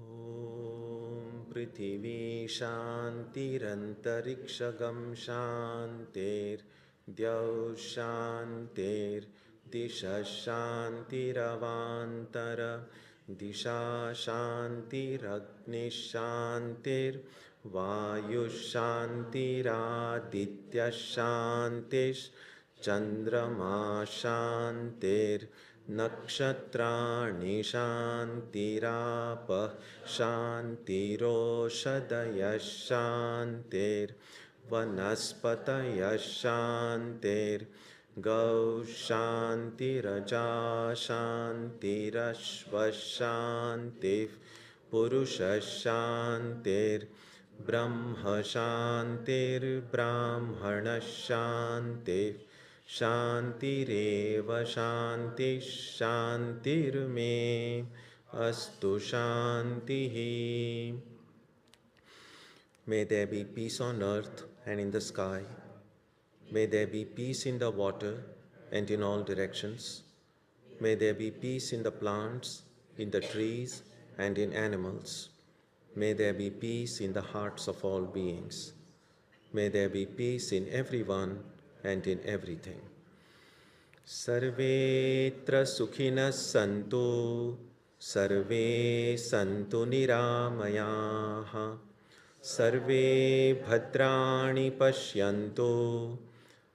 Om Prithvi Shantirantariksha Shantir Dyav Shantir Disha Shantiravantara Disha Shantiragni Shantir Vayu Shantiraditya Shantish Chandrama Shantir Nakshatrani Shantirapah Shantiroshadaya Shantir Vanaspataya Shantir Gau Shantiraja Shantirashva Shantir Purusha Shantir Brahma Shantir Brahmana Shantir Shantireva Shanti Shantirme Astu Shantihi. May there be peace on earth and in the sky. May there be peace in the water and in all directions. May there be peace in the plants, in the trees, and in animals. May there be peace in the hearts of all beings. May there be peace in everyone and in everything. Sarvetra sukhinas santu, sarve santu niramayaha, sarve bhadrani pashyantu,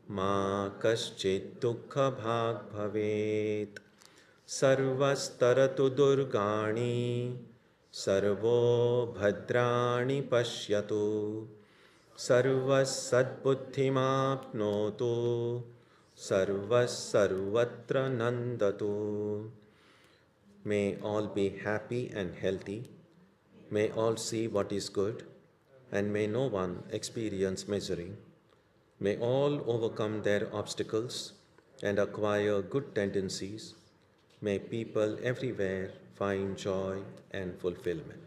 ma kaschit dukkha bhag bhavet, sarvastaratu durgani, sarvo bhadrani pashyatu, sarvas sadbuddhimapnotu, sarvas sarvatra nandatu. May all be happy and healthy. May all see what is good, and may no one experience misery. May all overcome their obstacles and acquire good tendencies. May people everywhere find joy and fulfillment.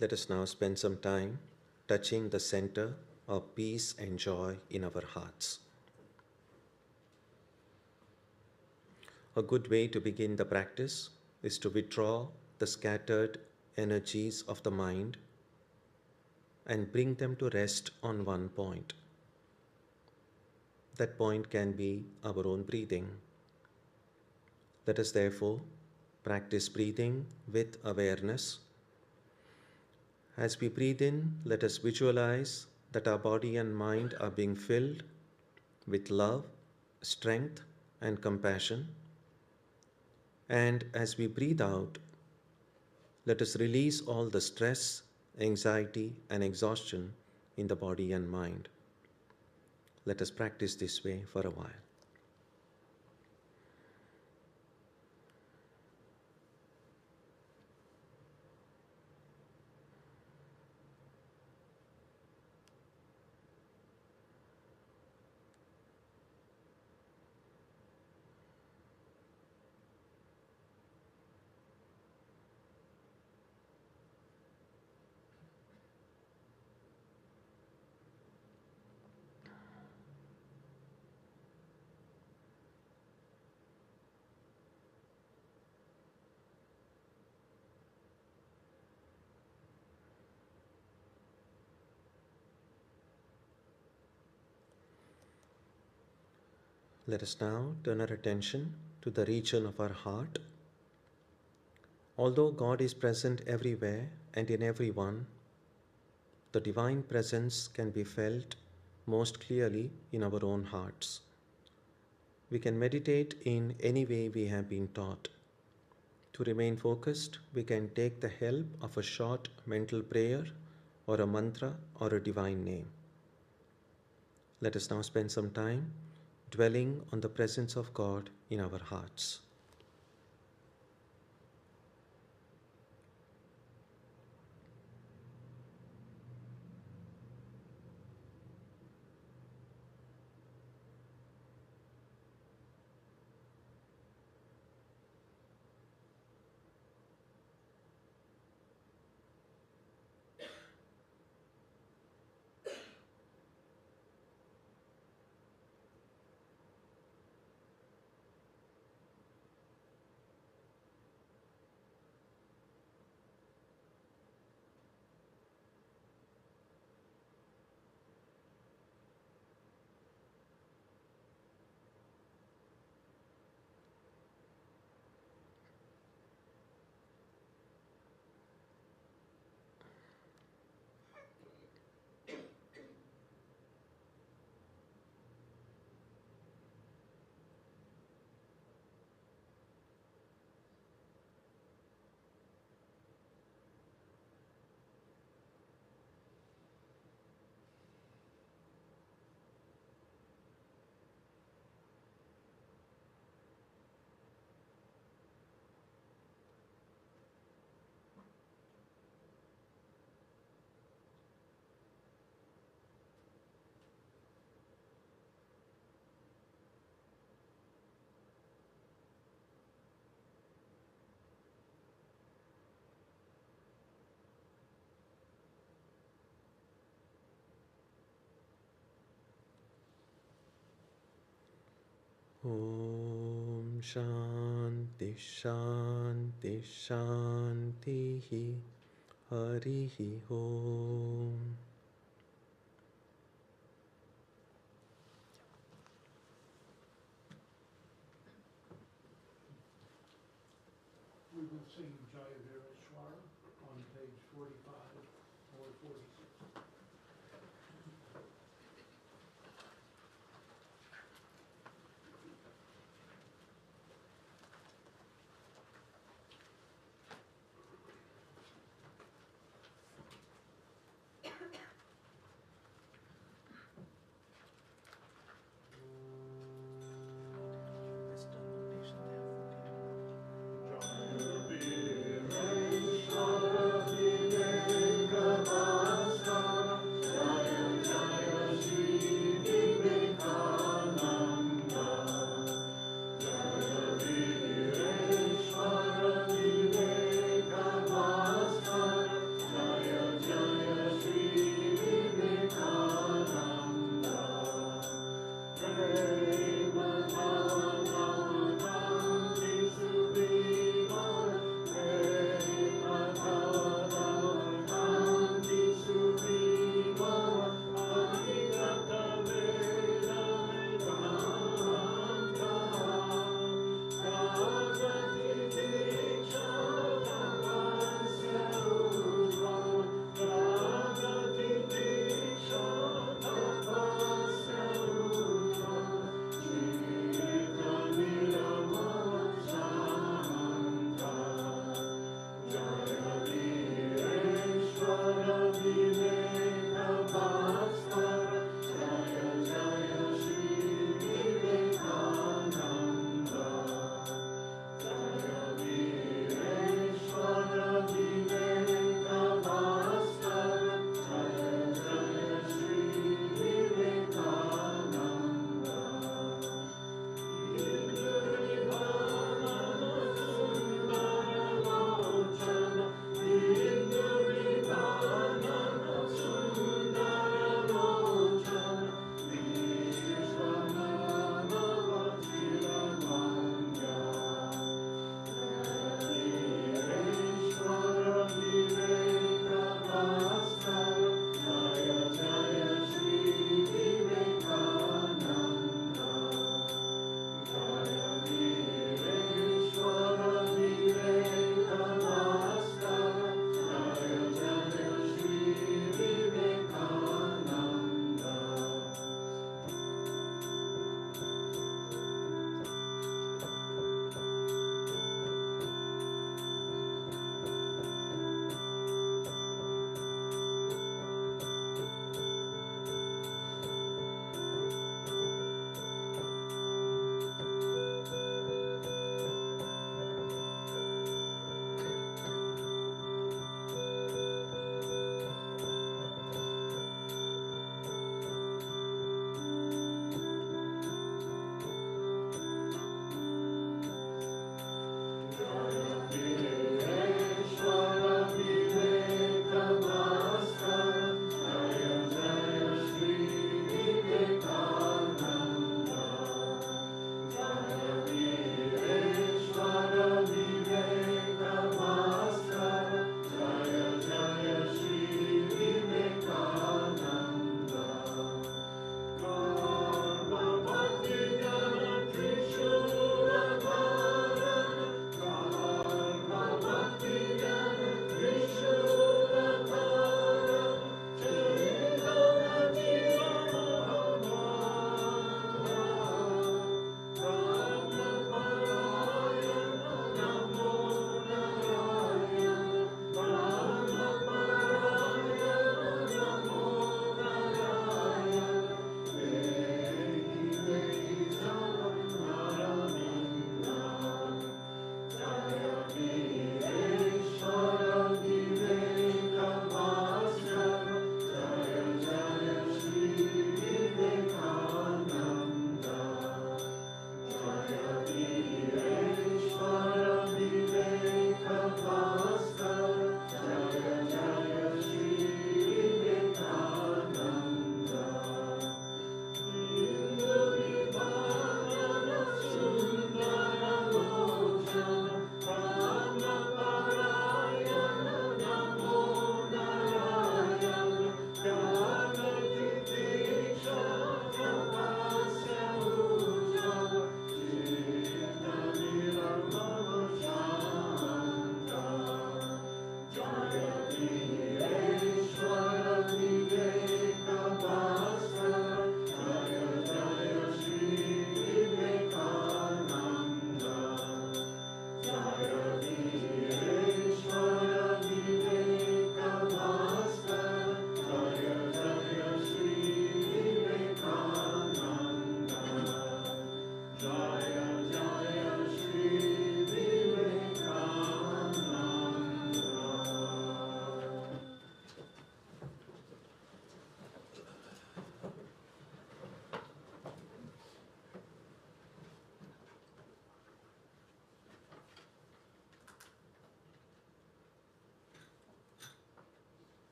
Let us now spend some time touching the center of peace and joy in our hearts. A good way to begin the practice is to withdraw the scattered energies of the mind and bring them to rest on one point. That point can be our own breathing. Let us therefore practice breathing with awareness. As we breathe in, let us visualize that our body and mind are being filled with love, strength, and compassion. And as we breathe out, let us release all the stress, anxiety, and exhaustion in the body and mind. Let us practice this way for a while. Let us now turn our attention to the region of our heart. Although God is present everywhere and in everyone, the divine presence can be felt most clearly in our own hearts. We can meditate in any way we have been taught. To remain focused, we can take the help of a short mental prayer or a mantra or a divine name. Let us now spend some time dwelling on the presence of God in our hearts. Om Shanti Shanti Shanti Harihi Om. We will sing Jayavira Swara on page 45 or 46. Jaya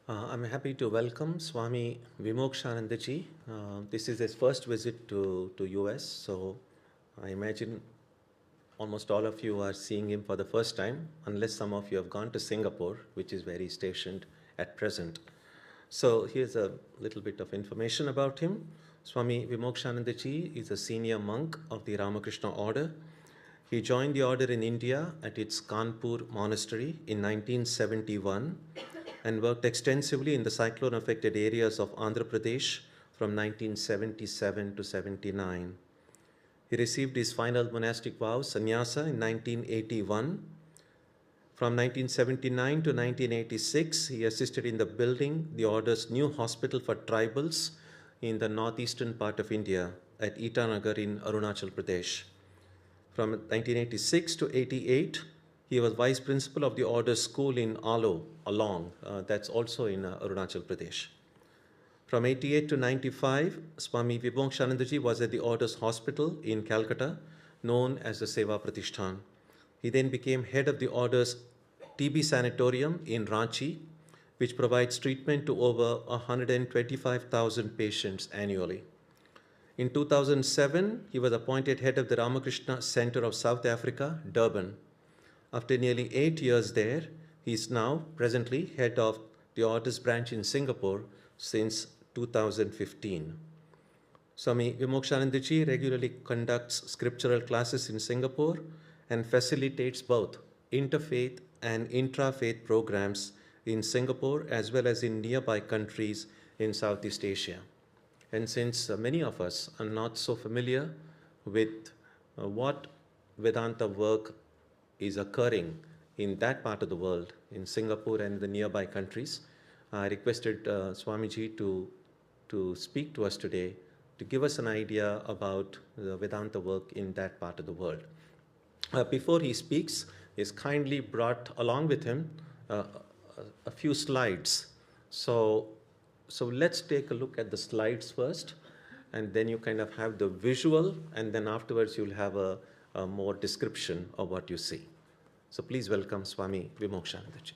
I'm happy to welcome Swami Vimokshanandaji. This is his first visit to US, so I imagine almost all of you are seeing him for the first time, unless some of you have gone to Singapore, which is where he's stationed at present. So here's a little bit of information about him. Swami Vimokshanandaji is a senior monk of the Ramakrishna order. He joined the order in India at its Kanpur monastery in 1971 and worked extensively in the cyclone-affected areas of Andhra Pradesh from 1977 to 79. He received his final monastic vow, sannyasa, in 1981. From 1979 to 1986, he assisted in the building the order's new hospital for tribals in the northeastern part of India at Itanagar in Arunachal Pradesh. From 1986 to 88, he was vice principal of the order's school in Along, that's also in Arunachal Pradesh. From 88 to 95, Swami Vimokshanandaji was at the order's hospital in Calcutta, known as the Seva Pratishthan. He then became head of the order's TB sanatorium in Ranchi, which provides treatment to over 125,000 patients annually. In 2007, he was appointed head of the Ramakrishna Center of South Africa, Durban. After nearly 8 years there, he is now presently head of the order's branch in Singapore since 2015. Swami Vimokshanandaji regularly conducts scriptural classes in Singapore and facilitates both interfaith and intra-faith programs in Singapore as well as in nearby countries in Southeast Asia. And since many of us are not so familiar with what Vedanta work is occurring in that part of the world, in Singapore and the nearby countries, I requested Swamiji to speak to us today to give us an idea about the Vedanta work in that part of the world. Before he speaks, he's kindly brought along with him a few slides. So let's take a look at the slides first, and then you kind of have the visual, and then afterwards you'll have a more description of what you see. So please welcome Swami Vimokshanandaji.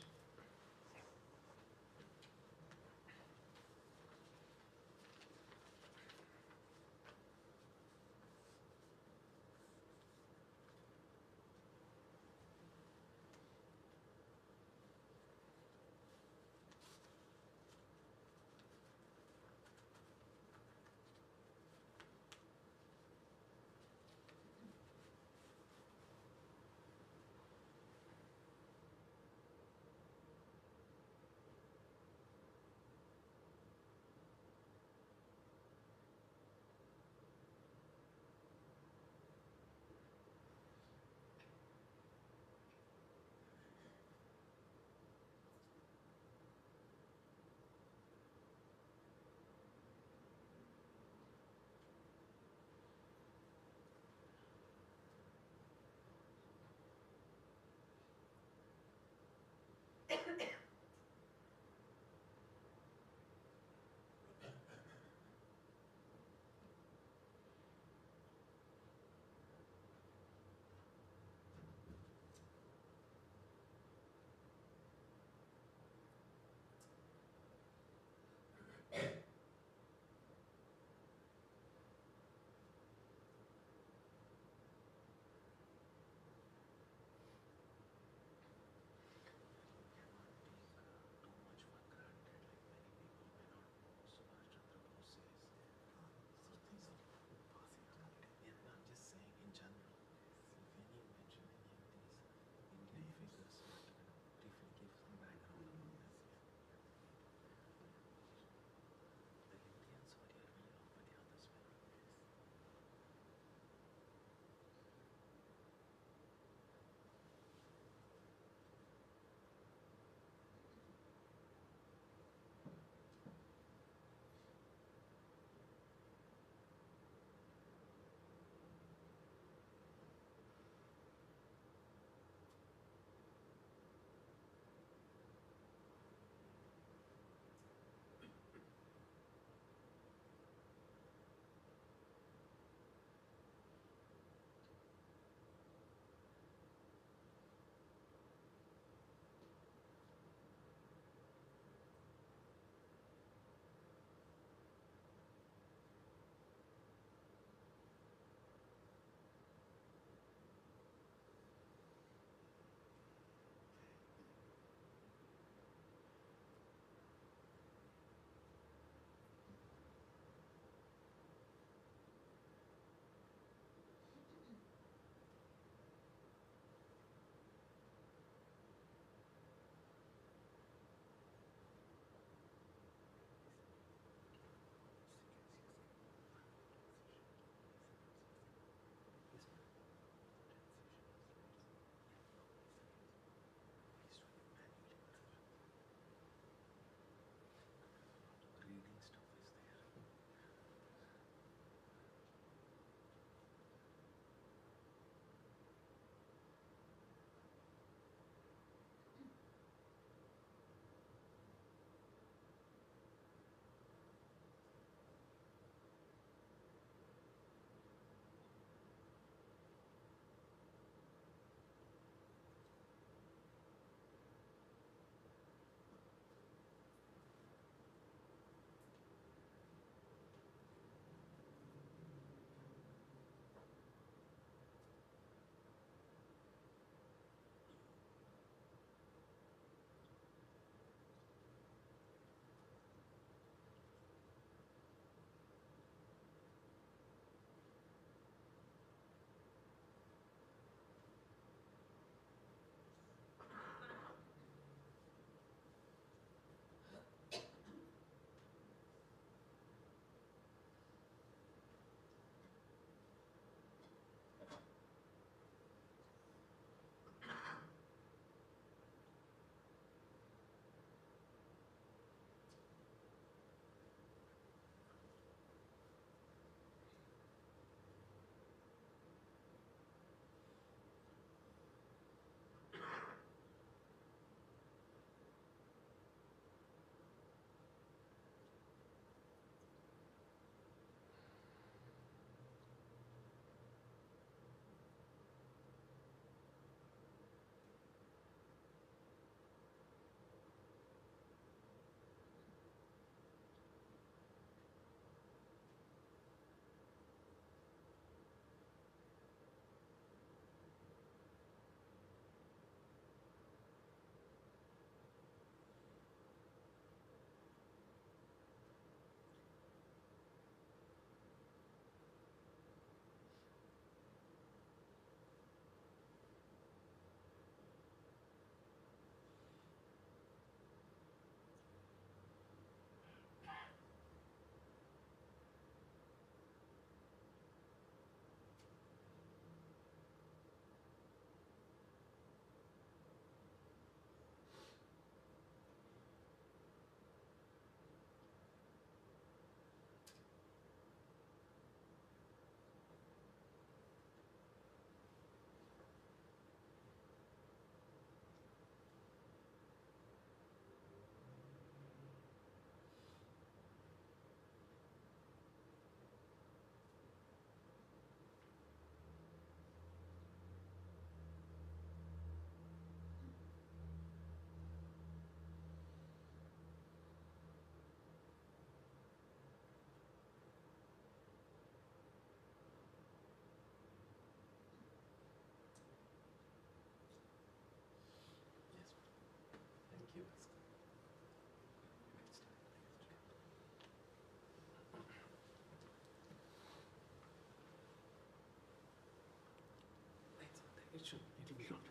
question. It will be short.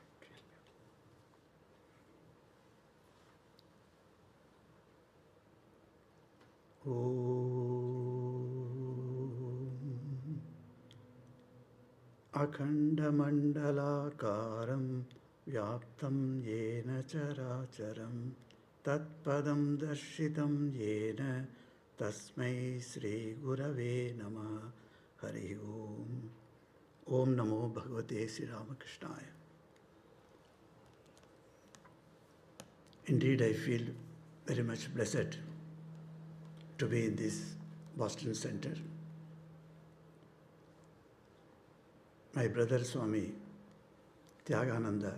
Akhandamandalakaram vyaptam yena characharam tatpadam darshitam yena tasmai Sri Gurave Namah. Hari Om. Om Namo Bhagavate Sri Ramakrishnaya. Indeed, I feel very much blessed to be in this Boston Center. My brother Swami Tyagananda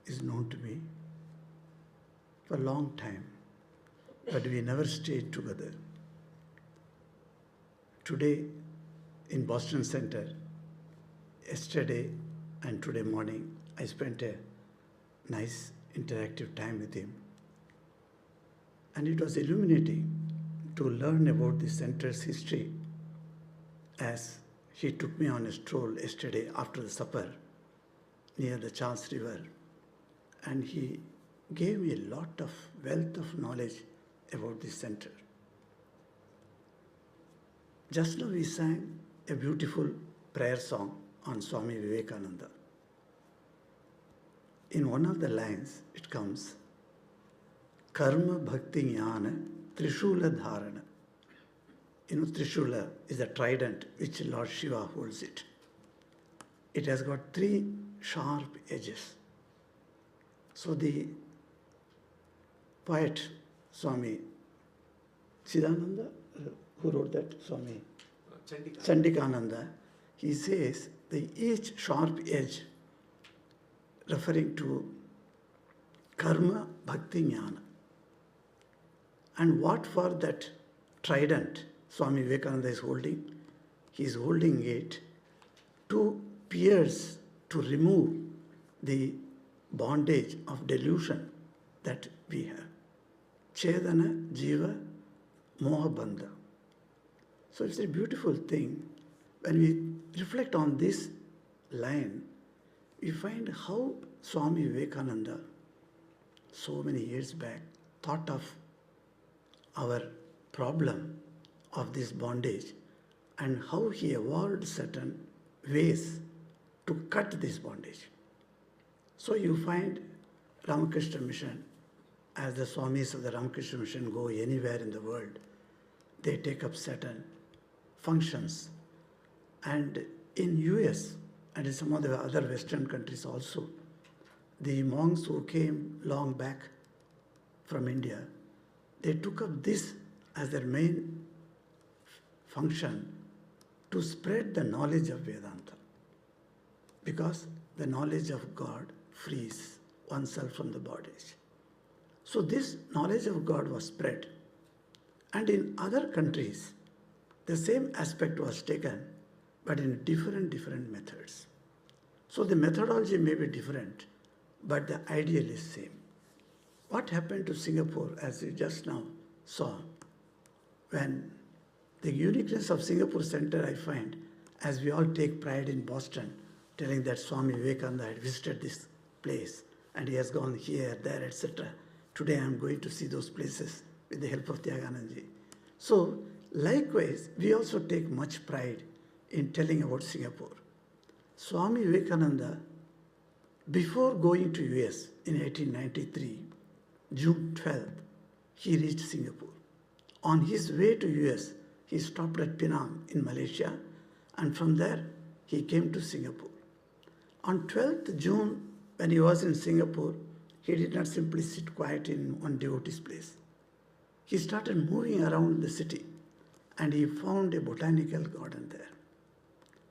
is known to me for a long time, but we never stayed together. Today in Boston Center, yesterday and today morning, I spent a nice interactive time with him. And it was illuminating to learn about the center's history as he took me on a stroll yesterday after the supper near the Charles River, and he gave me a lot of wealth of knowledge about this center. Just now we sang a beautiful prayer song on Swami Vivekananda. In one of the lines it comes, Karma Bhakti Jnana Trishula Dharana. You know, Trishula is a trident which Lord Shiva holds it. It has got 3 sharp edges. So the poet Swami Chidananda, who wrote that, Swami Chandikananda, he says the each sharp edge referring to karma, bhakti, jnana. And what for that trident Swami Vivekananda is holding? He is holding it to pierce, to remove the bondage of delusion that we have. Chedana, Jiva, Moha Bandha. So it's a beautiful thing. When we reflect on this line, we find how Swami Vivekananda, so many years back, thought of our problem of this bondage and how he evolved certain ways to cut this bondage. So you find Ramakrishna Mission, as the Swamis of the Ramakrishna Mission go anywhere in the world, they take up certain functions. And in US and in some of the other Western countries also, the monks who came long back from India, they took up this as their main function to spread the knowledge of Vedanta. Because the knowledge of God frees oneself from the bondage. So this knowledge of God was spread. And in other countries, the same aspect was taken, but in different methods. So the methodology may be different, but the ideal is same. What happened to Singapore, as you just now saw, when the uniqueness of Singapore Center, I find, as we all take pride in Boston, telling that Swami Vivekananda had visited this place and he has gone here, there, etc. Today I am going to see those places with the help of Tyaganandaji. So, likewise, we also take much pride in telling about Singapore. Swami Vivekananda, before going to US in 1893, June 12th, he reached Singapore. On his way to US, he stopped at Penang in Malaysia, and from there he came to Singapore. On 12th June, when he was in Singapore, he did not simply sit quiet in one devotee's place. He started moving around the city and he found a botanical garden there.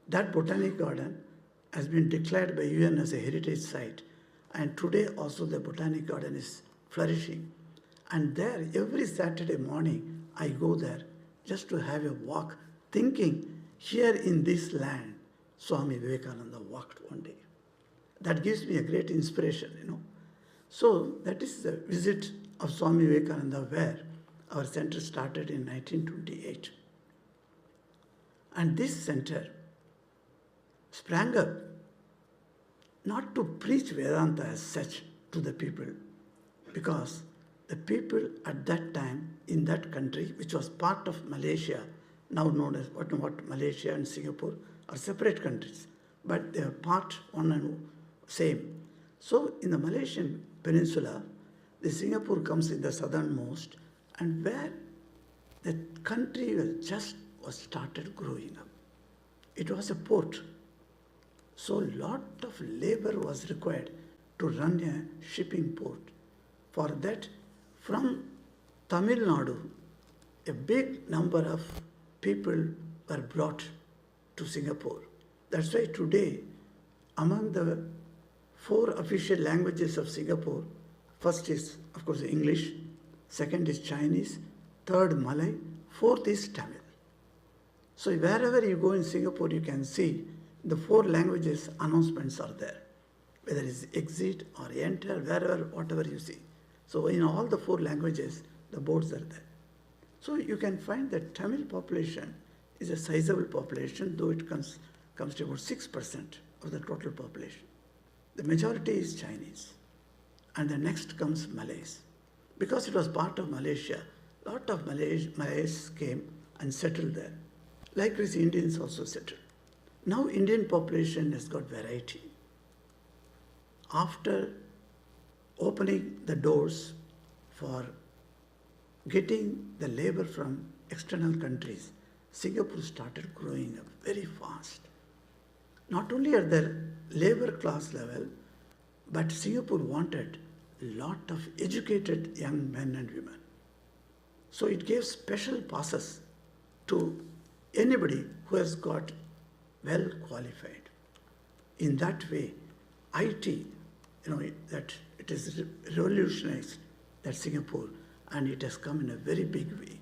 That botanic garden has been declared by UN as a heritage site, and today also the botanic garden is flourishing. And there, every Saturday morning, I go there just to have a walk, thinking, here in this land, Swami Vivekananda walked one day. That gives me a great inspiration, So that is the visit of Swami Vivekananda, where our center started in 1928. And this center sprang up not to preach Vedanta as such to the people, because the people at that time in that country, which was part of Malaysia, now known as what Malaysia and Singapore are separate countries, but they are part one and same. So in the Malaysian peninsula, the Singapore comes in the southernmost, and where the country was started growing up. It was a port. So lot of labor was required to run a shipping port. For that, from Tamil Nadu, a big number of people were brought to Singapore. That's why today, among the 4 official languages of Singapore, first is, of course, English, second is Chinese, third Malay, fourth is Tamil. So wherever you go in Singapore, you can see the 4 languages announcements are there, whether it's exit or enter, wherever, whatever you see. So in all the 4 languages, the boards are there. So you can find that Tamil population is a sizable population, though it comes to about 6% of the total population. The majority is Chinese, and the next comes Malays. Because it was part of Malaysia, a lot of Malays came and settled there. Likewise, Indians also settled. Now Indian population has got variety. After opening the doors for getting the labor from external countries, Singapore started growing up very fast. Not only at the labor class level, but Singapore wanted a lot of educated young men and women. So it gave special passes to anybody who has got well qualified. In that way, IT, that it is revolutionized that Singapore, and it has come in a very big way.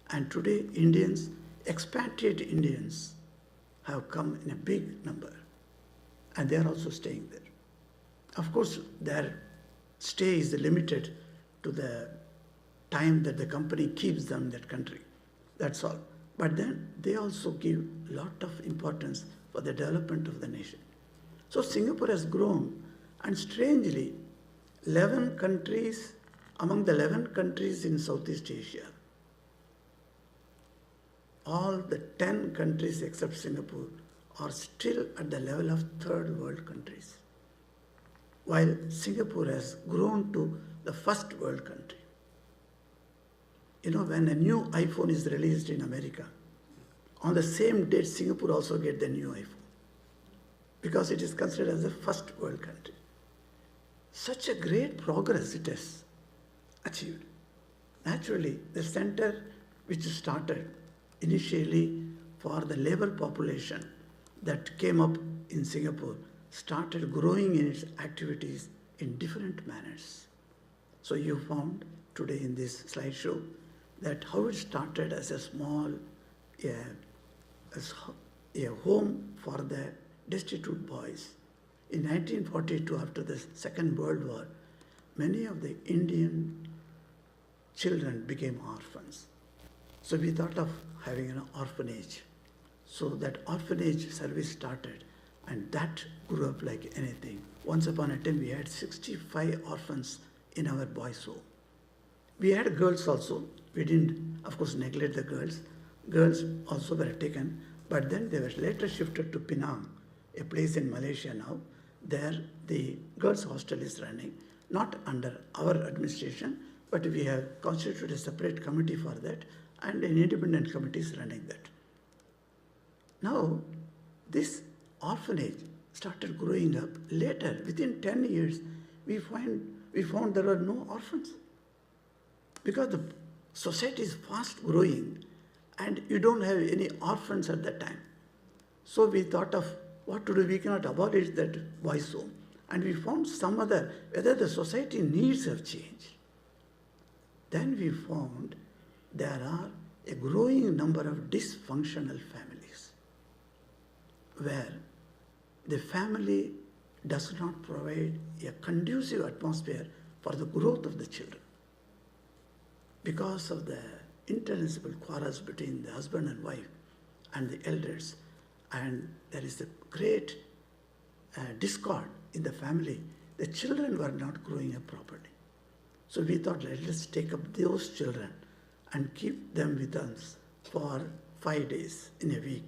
And today, Indians, expatriate Indians, have come in a big number, and they are also staying there. Of course, their stay is limited to the time that the company keeps them in that country. That's all. But then they also give a lot of importance for the development of the nation. So Singapore has grown, and strangely, 11 countries, among the 11 countries in Southeast Asia, all the 10 countries except Singapore are still at the level of third world countries, while Singapore has grown to the first world country. When a new iPhone is released in America, on the same date Singapore also gets the new iPhone, because it is considered as the first world country. Such a great progress it has achieved. Naturally, the center which started initially for the labor population that came up in Singapore started growing in its activities in different manners. So you found today in this slideshow that how it started as a small a home for the destitute boys. In 1942, after the Second World War, many of the Indian children became orphans. So we thought of having an orphanage. So that orphanage service started, and that grew up like anything. Once upon a time, we had 65 orphans in our boys' home. We had girls also. We didn't, of course, neglect the girls. Girls also were taken, but then they were later shifted to Penang, a place in Malaysia now. There, the girls' hostel is running, not under our administration, but we have constituted a separate committee for that, and an independent committee is running that. Now, this orphanage started growing up. Later, within 10 years, we found there were no orphans, because the society is fast growing and you don't have any orphans at that time. So we thought of what to do. We cannot abolish that boys' home. And we found some other, whether the society needs have changed. Then we found there are a growing number of dysfunctional families where the family does not provide a conducive atmosphere for the growth of the children. Because of the interminable quarrels between the husband and wife and the elders, and there is a great discord in the family, the children were not growing up properly. So we thought, let's take up those children and keep them with us for 5 days in a week.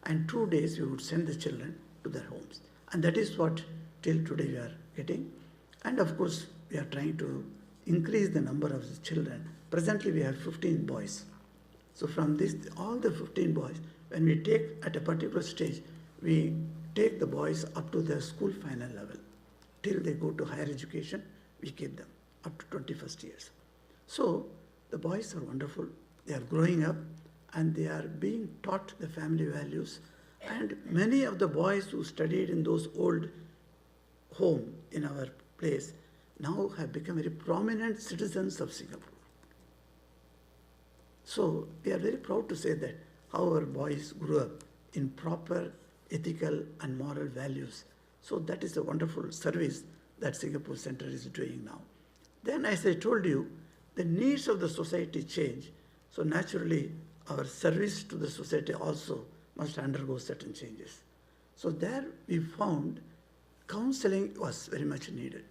And 2 days we would send the children to their homes. And that is what till today we are getting. And of course, we are trying to increase the number of the children. Presently we have 15 boys. So from this, all the 15 boys, when we take at a particular stage, we take the boys up to their school final level. Till they go to higher education, we keep them up to 21st years. So the boys are wonderful. They are growing up and they are being taught the family values. And many of the boys who studied in those old home in our place now have become very prominent citizens of Singapore. So we are very proud to say that how our boys grew up in proper ethical and moral values. So that is a wonderful service that Singapore Center is doing now. Then, as I told you, the needs of the society change. So naturally, our service to the society also must undergo certain changes. So there we found counseling was very much needed.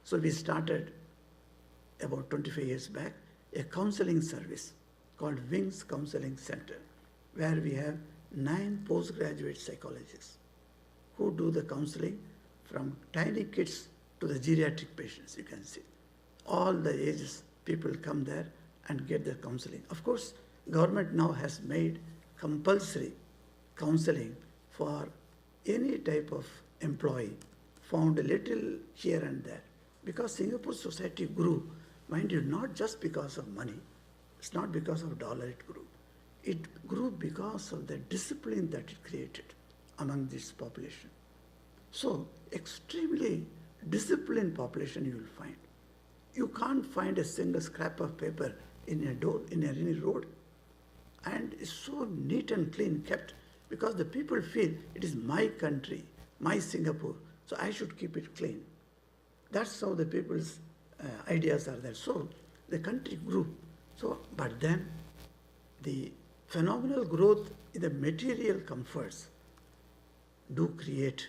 So we started about 25 years back a counseling service called Wings Counseling Center, where we have 9 postgraduate psychologists who do the counseling from tiny kids to the geriatric patients, you can see. All the ages, people come there and get the counseling. Of course, government now has made compulsory counseling for any type of employee found a little here and there. Because Singapore society grew, mind you, not just because of money. It's not because of dollar it grew. It grew because of the discipline that it created among this population. So, extremely disciplined population you will find. You can't find a single scrap of paper in a door, in any road. And it's so neat and clean kept because the people feel it is my country, my Singapore, so I should keep it clean. That's how the people's ideas are there. So, the country grew. So, but then the phenomenal growth in the material comforts do create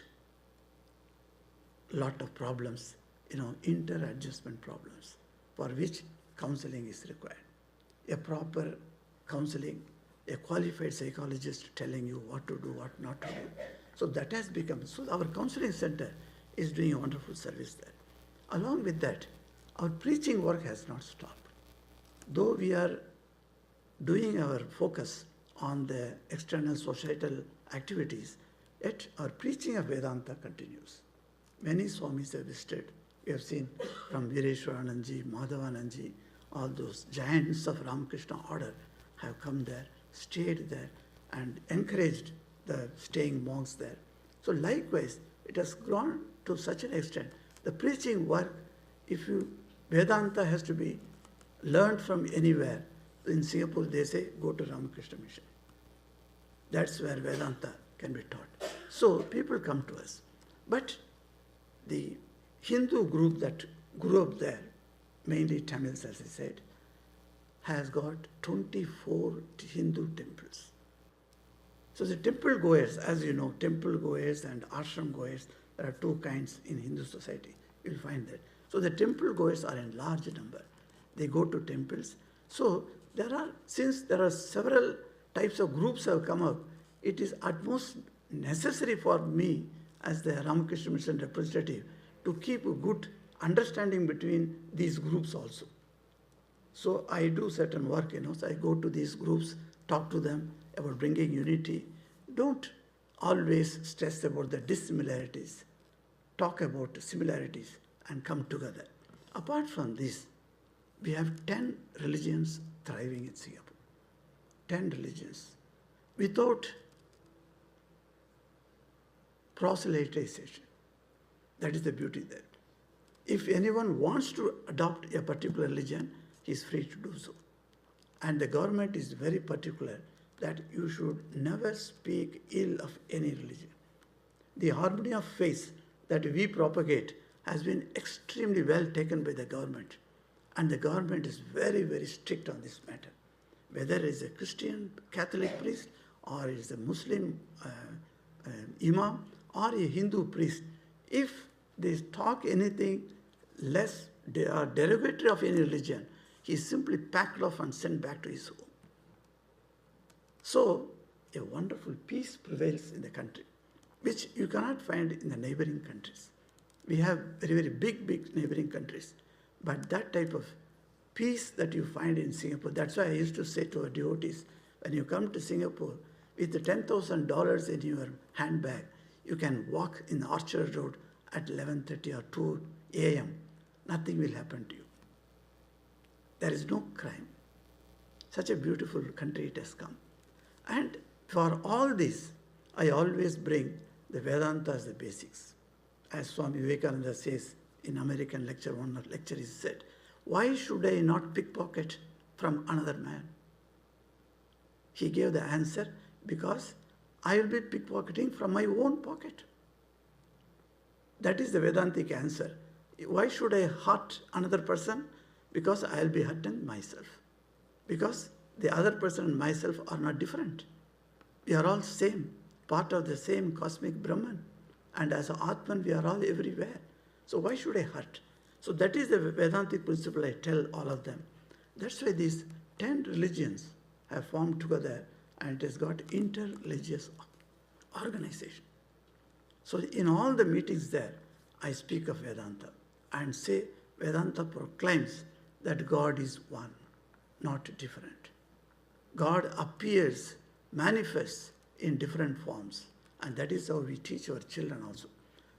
a lot of problems, inter-adjustment problems, for which counseling is required. A proper counseling, a qualified psychologist telling you what to do, what not to do. So that has become, so our counseling center is doing a wonderful service there. Along with that, our preaching work has not stopped. Though we are doing our focus on the external societal activities, yet our preaching of Vedanta continues. Many Swamis have visited. We have seen from Vireshwaranandji, Madhavanandji, all those giants of Ramakrishna order have come there, stayed there, and encouraged the staying monks there. So likewise, it has grown to such an extent. The preaching work, Vedanta has to be learned from anywhere. In Singapore, they say, go to Ramakrishna Mission. That's where Vedanta can be taught. So people come to us. But the Hindu group that grew up there, mainly Tamils as I said, has got 24 Hindu temples. So the temple goers, as you know, temple goers and ashram goers, there are 2 kinds in Hindu society. You'll find that. So the temple goers are in large number. They go to temples. So since there are several types of groups have come up, it is utmost necessary for me as the Ramakrishna Mission representative to keep a good understanding between these groups also. So I do certain work, so I go to these groups, talk to them about bringing unity. Don't always stress about the dissimilarities. Talk about similarities and come together. Apart from this, we have 10 religions thriving in Singapore. 10 religions. Without proselytization. That is the beauty there. If anyone wants to adopt a particular religion, he is free to do so. And the government is very particular that you should never speak ill of any religion. The harmony of faith that we propagate has been extremely well taken by the government. And the government is very, very strict on this matter. Whether it is a Christian Catholic priest or it is a Muslim imam or a Hindu priest, if they talk anything less derogatory of any religion, he is simply packed off and sent back to his home. So, a wonderful peace prevails in the country, which you cannot find in the neighboring countries. We have very, very big neighboring countries. But that type of peace that you find in Singapore, that's why I used to say to our devotees, when you come to Singapore, with the $10,000 in your handbag, you can walk in Orchard Road at 11:30 or 2 a.m. Nothing will happen to you. There is no crime. Such a beautiful country it has come. And for all this, I always bring the Vedanta as the basics. As Swami Vivekananda says in American lecture, one lecture he said, why should I not pickpocket from another man? He gave the answer, because I will be pickpocketing from my own pocket. That is the Vedantic answer. Why should I hurt another person? Because I will be hurting myself. Because the other person and myself are not different. We are all same, part of the same cosmic Brahman. And as an Atman, we are all everywhere. So why should I hurt? So that is the Vedantic principle I tell all of them. That's why these 10 religions have formed together, and it has got inter-religious organization. So in all the meetings there, I speak of Vedanta and say Vedanta proclaims that God is one, not different. God appears, manifests in different forms, and that is how we teach our children also.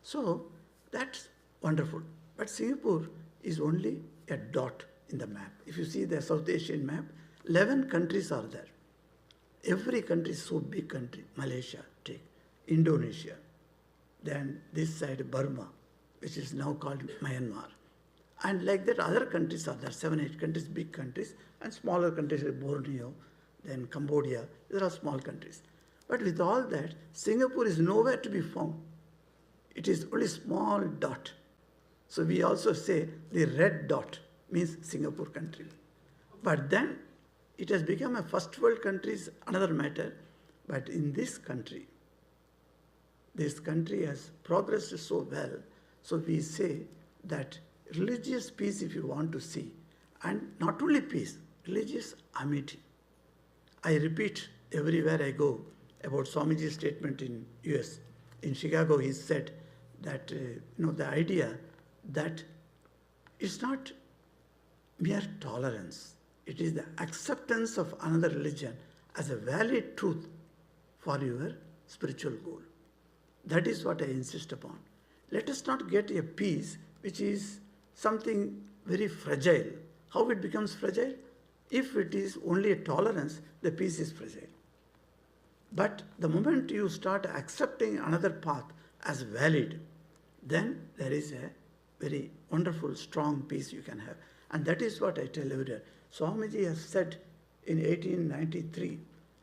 So that's wonderful. But Singapore is only a dot in the map. If you see the South Asian map, 11 countries are there. Every country is so big country. Malaysia, take Indonesia. Then this side Burma, which is now called Myanmar. And like that other countries are there, 7, 8 countries, big countries, and smaller countries like Borneo, then Cambodia. These are all small countries. But with all that, Singapore is nowhere to be found. It is only small dot. So we also say the red dot means Singapore country. But then it has become a first world country is another matter. But in this country has progressed so well. So we say that religious peace, if you want to see, and not only peace, religious amity. I repeat everywhere I go about Swamiji's statement in US. In Chicago, he said that the idea that it's not mere tolerance. It is the acceptance of another religion as a valid truth for your spiritual goal. That is what I insist upon. Let us not get a peace which is something very fragile. How it becomes fragile? If it is only a tolerance, the peace is fragile. But the moment you start accepting another path as valid, then there is a very wonderful, strong peace you can have. And that is what I tell everyone. Swamiji has said in 1893,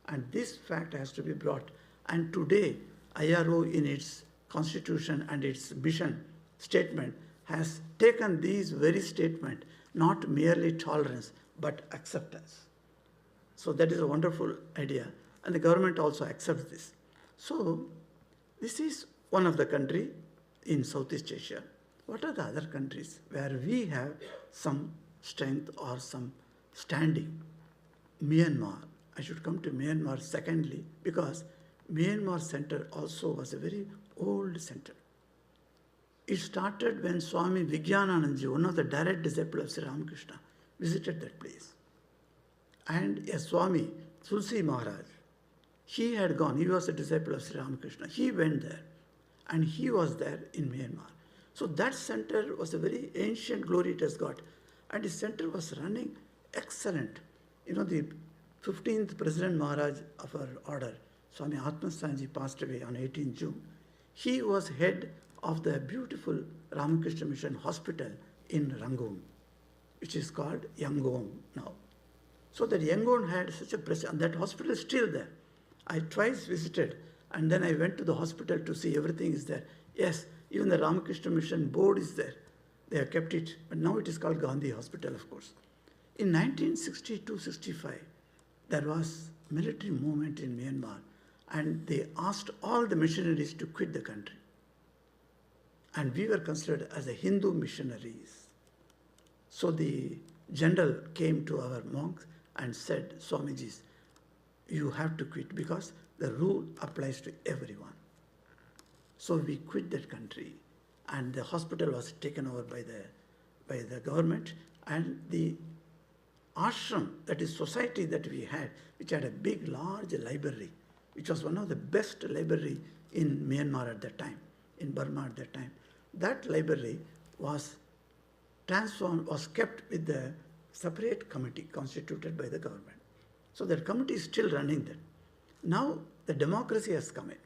and this fact has to be brought. And today, IRO in its constitution and its mission statement has taken these very statements, not merely tolerance, but acceptance. So that is a wonderful idea. And the government also accepts this. So this is one of the countries in Southeast Asia. What are the other countries where we have some strength or some standing? Myanmar. I should come to Myanmar secondly, because Myanmar center also was a very old center. It started when Swami Vijnananandji, one of the direct disciples of Sri Ramakrishna, visited that place. And a Swami, Tulsi Maharaj, he had gone, he was a disciple of Sri Ramakrishna. He went there and he was there in Myanmar. So that center was a very ancient glory it has got. And the center was running excellent. The 15th President Maharaj of our order, Swami Atmasanji, passed away on 18 June. He was head of the beautiful Ramakrishna Mission Hospital in Rangoon, which is called Yangon now. So that Yangon had such a presence, and that hospital is still there. I twice visited, and then I went to the hospital to see everything is there. Yes, even the Ramakrishna Mission board is there. They have kept it, but now it is called Gandhi Hospital, of course. In 1962-65, there was military movement in Myanmar, and they asked all the missionaries to quit the country. and we were considered as a Hindu missionaries. So the general came to our monks and said, Swamijis, you have to quit because the rule applies to everyone. So we quit that country, and the hospital was taken over by the government, and the ashram, that is society that we had, which had a big, large library, which was one of the best library in Myanmar at that time, in Burma at that time. That library was transformed, was kept with the separate committee constituted by the government. So that committee is still running there. Now the democracy has come in.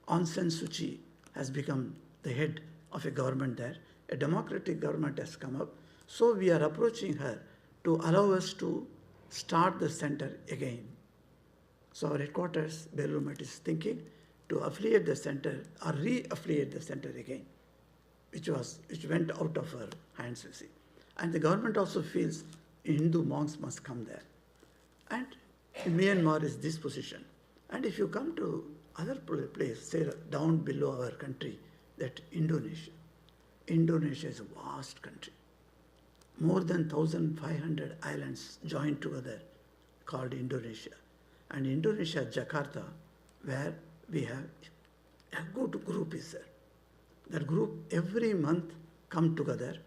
Aung San Suu Kyi has become the head of a government there. A democratic government has come up. So we are approaching her to allow us to start the center again. So our headquarters, Bellumet, is thinking to affiliate the center or re-affiliate the center again, which went out of our hands, you see. And the government also feels Hindu monks must come there. And Myanmar is this position. And if you come to other place, say down below our country, that Indonesia is a vast country. More than 1,500 islands joined together called Indonesia. And Indonesia, Jakarta, where we have a good group is there. That group every month come together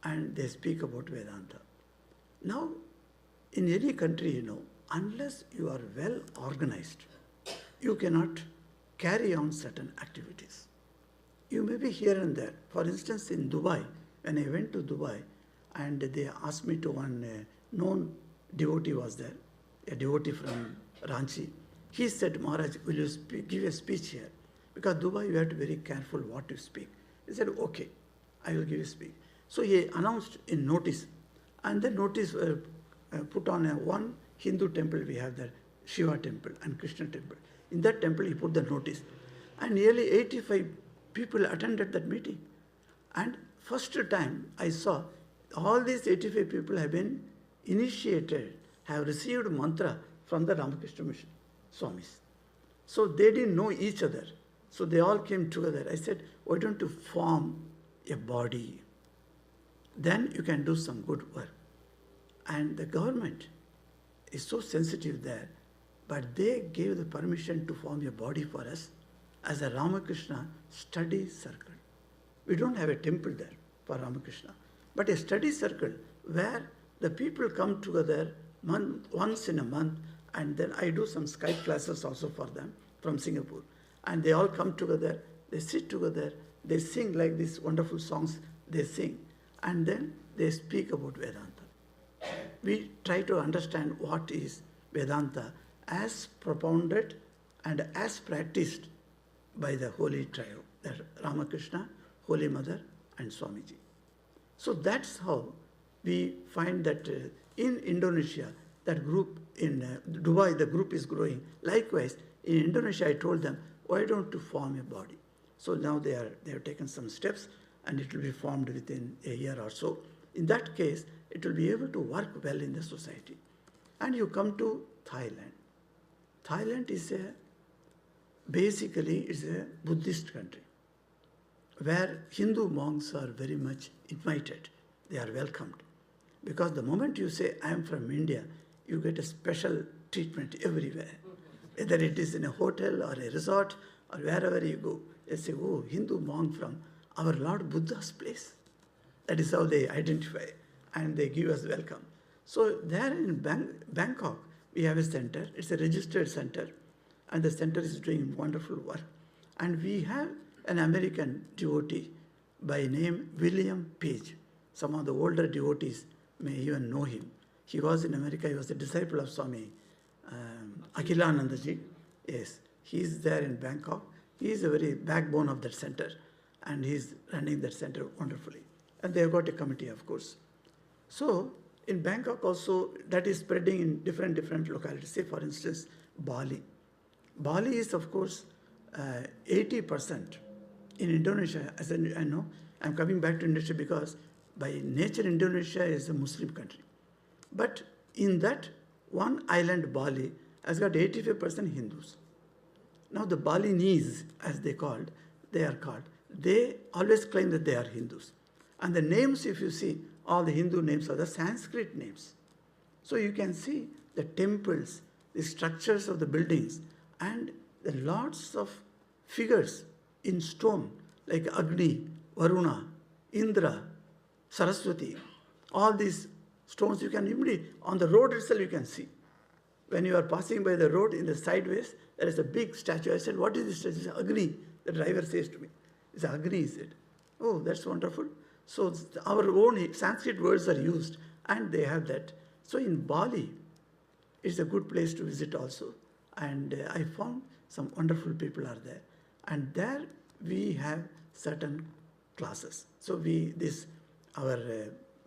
and they speak about Vedanta. Now, in any country, unless you are well organized, you cannot carry on certain activities. You may be here and there. For instance, in Dubai, when I went to Dubai, and they asked me to one known devotee was there, a devotee from Ranchi. He said, Maharaj, will you give a speech here? Because Dubai, you have to be very careful what you speak. He said, okay, I will give you a speech. So he announced in notice, and the notice put on one Hindu temple we have there, Shiva temple and Krishna temple. In that temple, he put the notice. And nearly 85 people attended that meeting. And first time I saw all these 85 people have been initiated, have received mantra from the Ramakrishna Mission, Swamis. So they didn't know each other. So they all came together. I said, why don't you form a body? Then you can do some good work. And the government is so sensitive there, but they gave the permission to form a body for us as a Ramakrishna study circle. We don't have a temple there for Ramakrishna, but a study circle where the people come together once in a month, and then I do some Skype classes also for them from Singapore. And they all come together, they sit together, they sing like these wonderful songs they sing, and then they speak about Vedanta. We try to understand what is Vedanta as propounded and as practiced by the Holy Trio, the Ramakrishna, Holy Mother, and Swamiji. So that's how we find that in Indonesia, that group in Dubai, the group is growing. Likewise, in Indonesia, I told them, why don't you form a body? So now they have taken some steps, and it will be formed within a year or so. In that case, it will be able to work well in the society. And you come to Thailand. Thailand is basically a Buddhist country where Hindu monks are very much invited. They are welcomed. Because the moment you say, I am from India, you get a special treatment everywhere. Whether it is in a hotel or a resort or wherever you go, they say, oh, Hindu monk from our Lord Buddha's place. That is how they identify, and they give us welcome. So there in Bangkok, we have a center. It's a registered center, and the center is doing wonderful work. And we have an American devotee by name William Page. Some of the older devotees may even know him. He was in America. He was a disciple of Swami Akhilanandaji. Yes, he is there in Bangkok. He is a very backbone of that center, and he is running that center wonderfully. And they have got a committee, of course. So in Bangkok also, that is spreading in different localities. Say, for instance, Bali. Bali is, of course, 80% in Indonesia. As I know, I'm coming back to Indonesia because by nature, Indonesia is a Muslim country. But in that one island, Bali, has got 85% Hindus. Now the Balinese, as they are called, they always claim that they are Hindus. And the names, if you see, all the Hindu names are the Sanskrit names. So you can see the temples, the structures of the buildings, and the lots of figures in stone, like Agni, Varuna, Indra, Saraswati. All these stones you can immediately, on the road itself you can see. When you are passing by the road in the sideways, there is a big statue. I said, what is this statue? He said, Agni. The driver says to me, it's Agni, he said. Oh, that's wonderful. So our own Sanskrit words are used, and they have that. So in Bali, it's a good place to visit also. And I found some wonderful people are there. And there we have certain classes. So our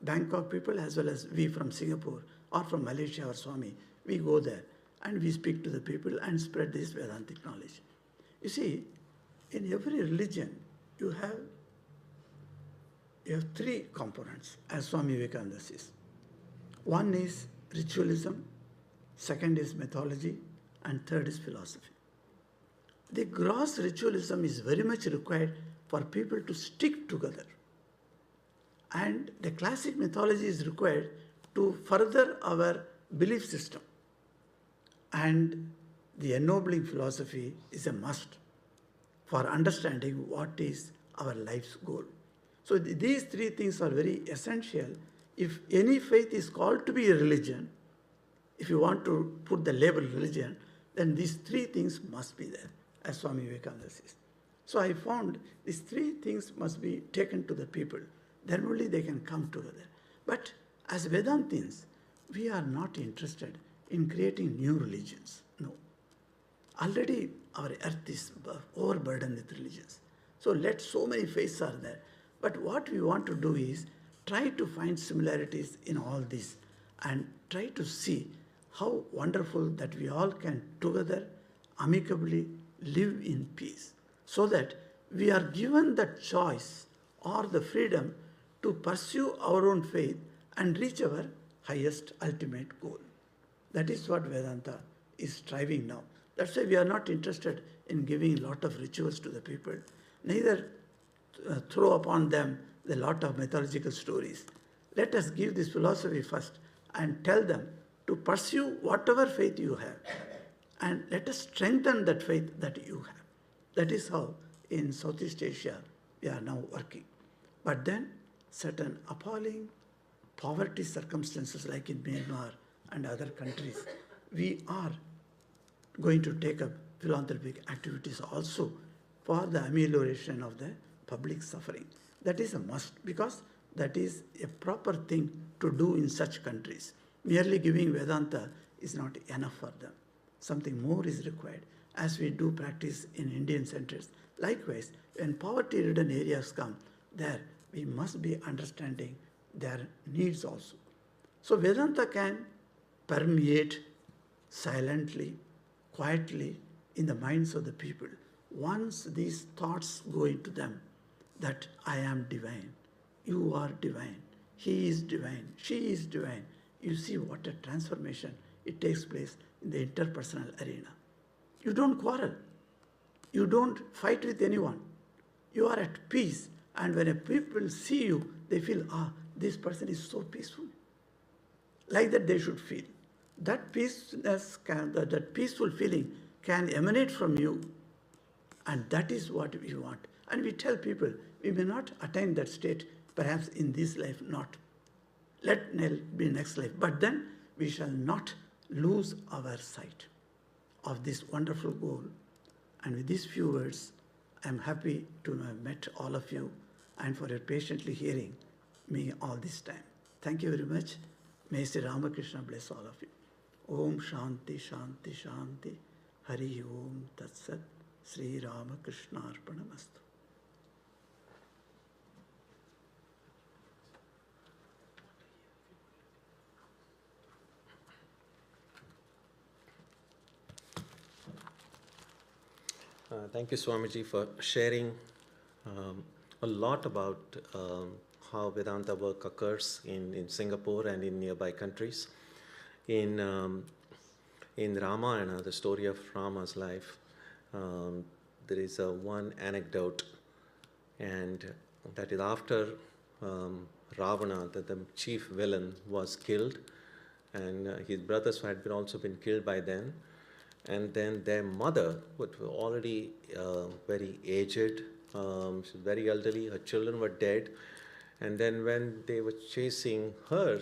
Bangkok people, as well as we from Singapore or from Malaysia or Swami, we go there and we speak to the people and spread this Vedantic knowledge. You see, in every religion, you have three components, as Swami Vivekananda says. One is ritualism, second is mythology, and third is philosophy. The gross ritualism is very much required for people to stick together. And the classic mythology is required to further our belief system. And the ennobling philosophy is a must for understanding what is our life's goal. So these three things are very essential. If any faith is called to be a religion, if you want to put the label religion, then these three things must be there, as Swami Vivekananda says. So I found these three things must be taken to the people. Then only they can come together. But as Vedantins, we are not interested in creating new religions. No. Already our earth is overburdened with religions. So so many faiths are there. But what we want to do is try to find similarities in all this and try to see how wonderful that we all can together amicably live in peace, so that we are given the choice or the freedom to pursue our own faith and reach our highest ultimate goal. That is what Vedanta is striving now. That's why we are not interested in giving a lot of rituals to the people, neither throw upon them the lot of mythological stories. Let us give this philosophy first and tell them to pursue whatever faith you have, and let us strengthen that faith that you have. That is how in Southeast Asia we are now working. But then certain appalling poverty circumstances like in Myanmar and other countries, we are going to take up philanthropic activities also for the amelioration of the public suffering. That is a must, because that is a proper thing to do in such countries. Merely giving Vedanta is not enough for them. Something more is required, as we do practice in Indian centers. Likewise, when poverty-ridden areas come, there we must be understanding their needs also. So Vedanta can permeate silently, quietly in the minds of the people. Once these thoughts go into them, that I am divine, you are divine, he is divine, she is divine, you see what a transformation it takes place in the interpersonal arena. You don't quarrel. You don't fight with anyone. You are at peace. And when people see you, they feel, this person is so peaceful. Like that they should feel. That peacefulness that peaceful feeling can emanate from you. And that is what we want. And we tell people, we may not attain that state, perhaps in this life not. Let be next life. But then we shall not lose our sight of this wonderful goal. And with these few words, I am happy to have met all of you and for your patiently hearing me all this time. Thank you very much. May Sri Ramakrishna bless all of you. Om Shanti Shanti Shanti. Hari Om Tat Sat. Sri Ramakrishna Arpanamastu. Thank you, Swamiji, for sharing a lot about how Vedanta work occurs in Singapore and in nearby countries. In Ramayana, the story of Rama's life, there is one anecdote and that is after Ravana, the chief villain, was killed, and his brothers had also been killed by then. And then their mother, who was already very aged, she was very elderly, her children were dead. And then when they were chasing her,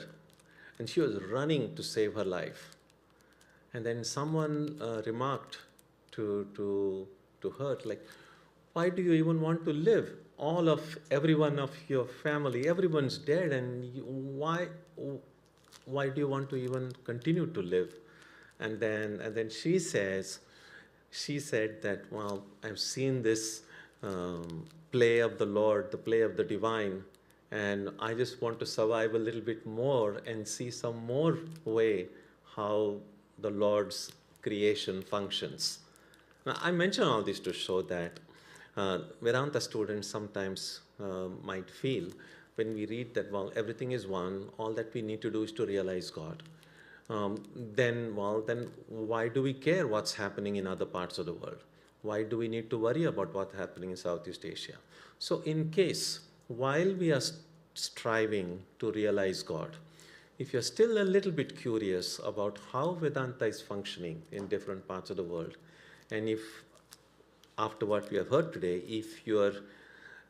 and she was running to save her life. And then someone remarked to her, like, why do you even want to live? Everyone of your family, everyone's dead, and why do you want to even continue to live? And then she said that, well, I've seen this play of the Lord, the play of the divine, and I just want to survive a little bit more and see some more way how the Lord's creation functions. Now, I mention all this to show that Vedanta students sometimes might feel, when we read that, well, everything is one, all that we need to do is to realize God. Then why do we care what's happening in other parts of the world? Why do we need to worry about what's happening in Southeast Asia? So in case, while we are striving to realize God, if you're still a little bit curious about how Vedanta is functioning in different parts of the world, and if after what we have heard today, if you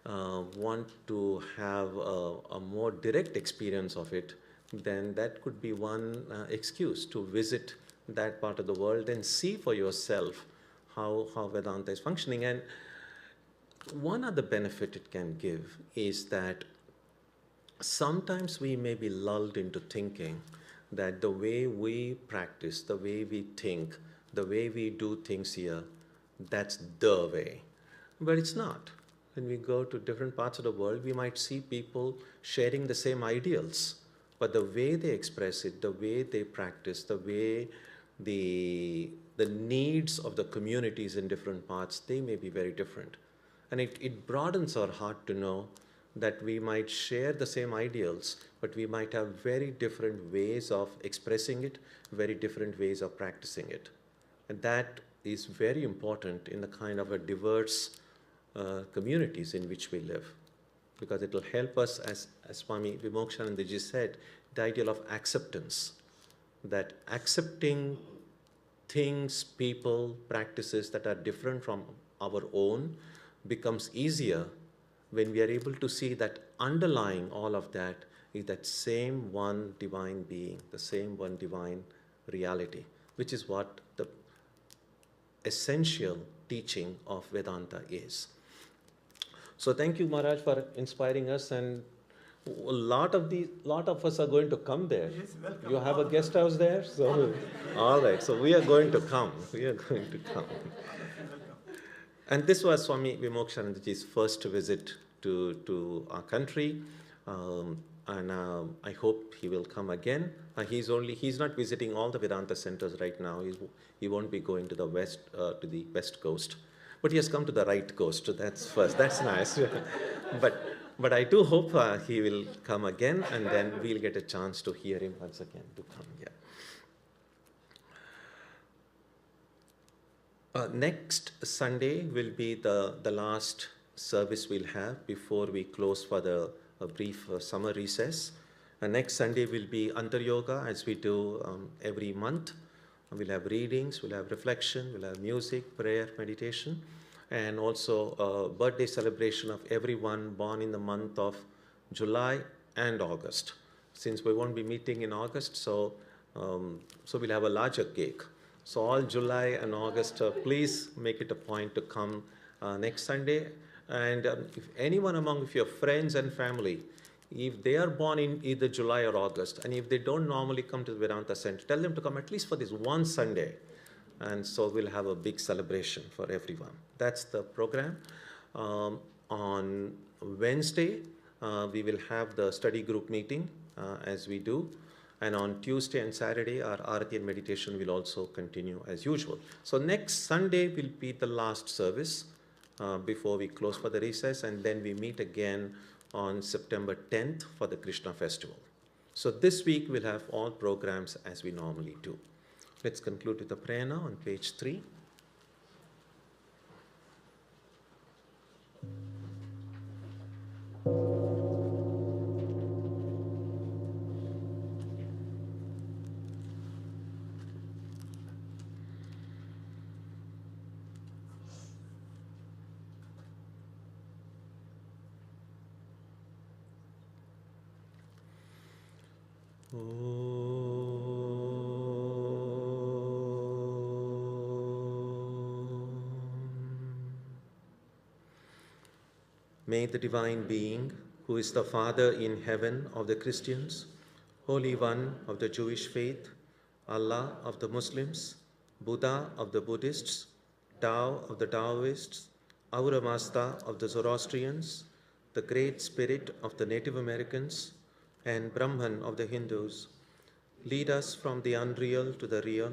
want to have a more direct experience of it, then that could be one excuse to visit that part of the world and see for yourself how Vedanta is functioning. And one other benefit it can give is that sometimes we may be lulled into thinking that the way we practice, the way we think, the way we do things here, that's the way. But it's not. When we go to different parts of the world, we might see people sharing the same ideals, but the way they express it, the way they practice, the way the needs of the communities in different parts, they may be very different. And it broadens our heart to know that we might share the same ideals, but we might have very different ways of expressing it, very different ways of practicing it. And that is very important in the kind of a diverse communities in which we live, because it will help us, as Swami Vimokshanandaji said, the ideal of acceptance, that accepting things, people, practices that are different from our own becomes easier when we are able to see that underlying all of that is that same one divine being, the same one divine reality, which is what the essential teaching of Vedanta is. So thank you, Maharaj, for inspiring us, and a lot of us are going to come there. Yes, welcome. You have a guest house there? So all right, so we are going to come. And this was Swami Vimokshanandaji's first visit to our country, and I hope he will come again. He's not visiting all the Vedanta centers right now. He won't be going to the west coast, but he has come to the right coast. So that's first. That's nice. But I do hope he will come again, and then we'll get a chance to hear him once again to come here. Next Sunday will be the last service we'll have before we close for the brief summer recess. Next Sunday will be Antar Yoga, as we do every month. We'll have readings, we'll have reflection, we'll have music, prayer, meditation, and also a birthday celebration of everyone born in the month of July and August. Since we won't be meeting in August, so we'll have a larger cake. So all July and August, please make it a point to come next Sunday. And if anyone among your friends and family, if they are born in either July or August, and if they don't normally come to the Vedanta Center, tell them to come at least for this one Sunday. And so we'll have a big celebration for everyone. That's the program. On Wednesday, we will have the study group meeting as we do. And on Tuesday and Saturday, our Arati and meditation will also continue as usual. So next Sunday will be the last service before we close for the recess, and then we meet again on September 10th for the Krishna festival. So this week we'll have all programs as we normally do. Let's conclude with the prayer now on page 3. May the Divine Being, who is the Father in heaven of the Christians, Holy One of the Jewish faith, Allah of the Muslims, Buddha of the Buddhists, Tao of the Taoists, Ahura Mazda of the Zoroastrians, the Great Spirit of the Native Americans, and Brahman of the Hindus, lead us from the unreal to the real,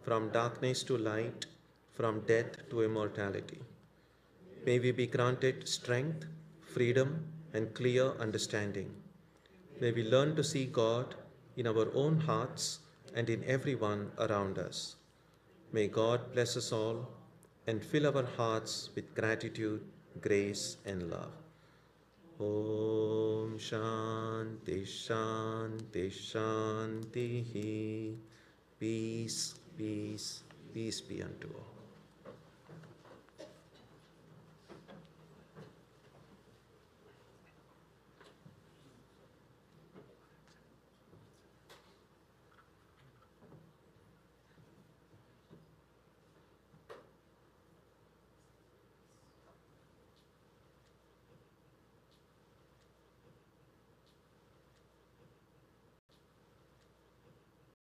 from darkness to light, from death to immortality. May we be granted strength, freedom, and clear understanding. May we learn to see God in our own hearts and in everyone around us. May God bless us all and fill our hearts with gratitude, grace, and love. Om Shanti Shanti Shanti. Peace, peace, peace be unto all.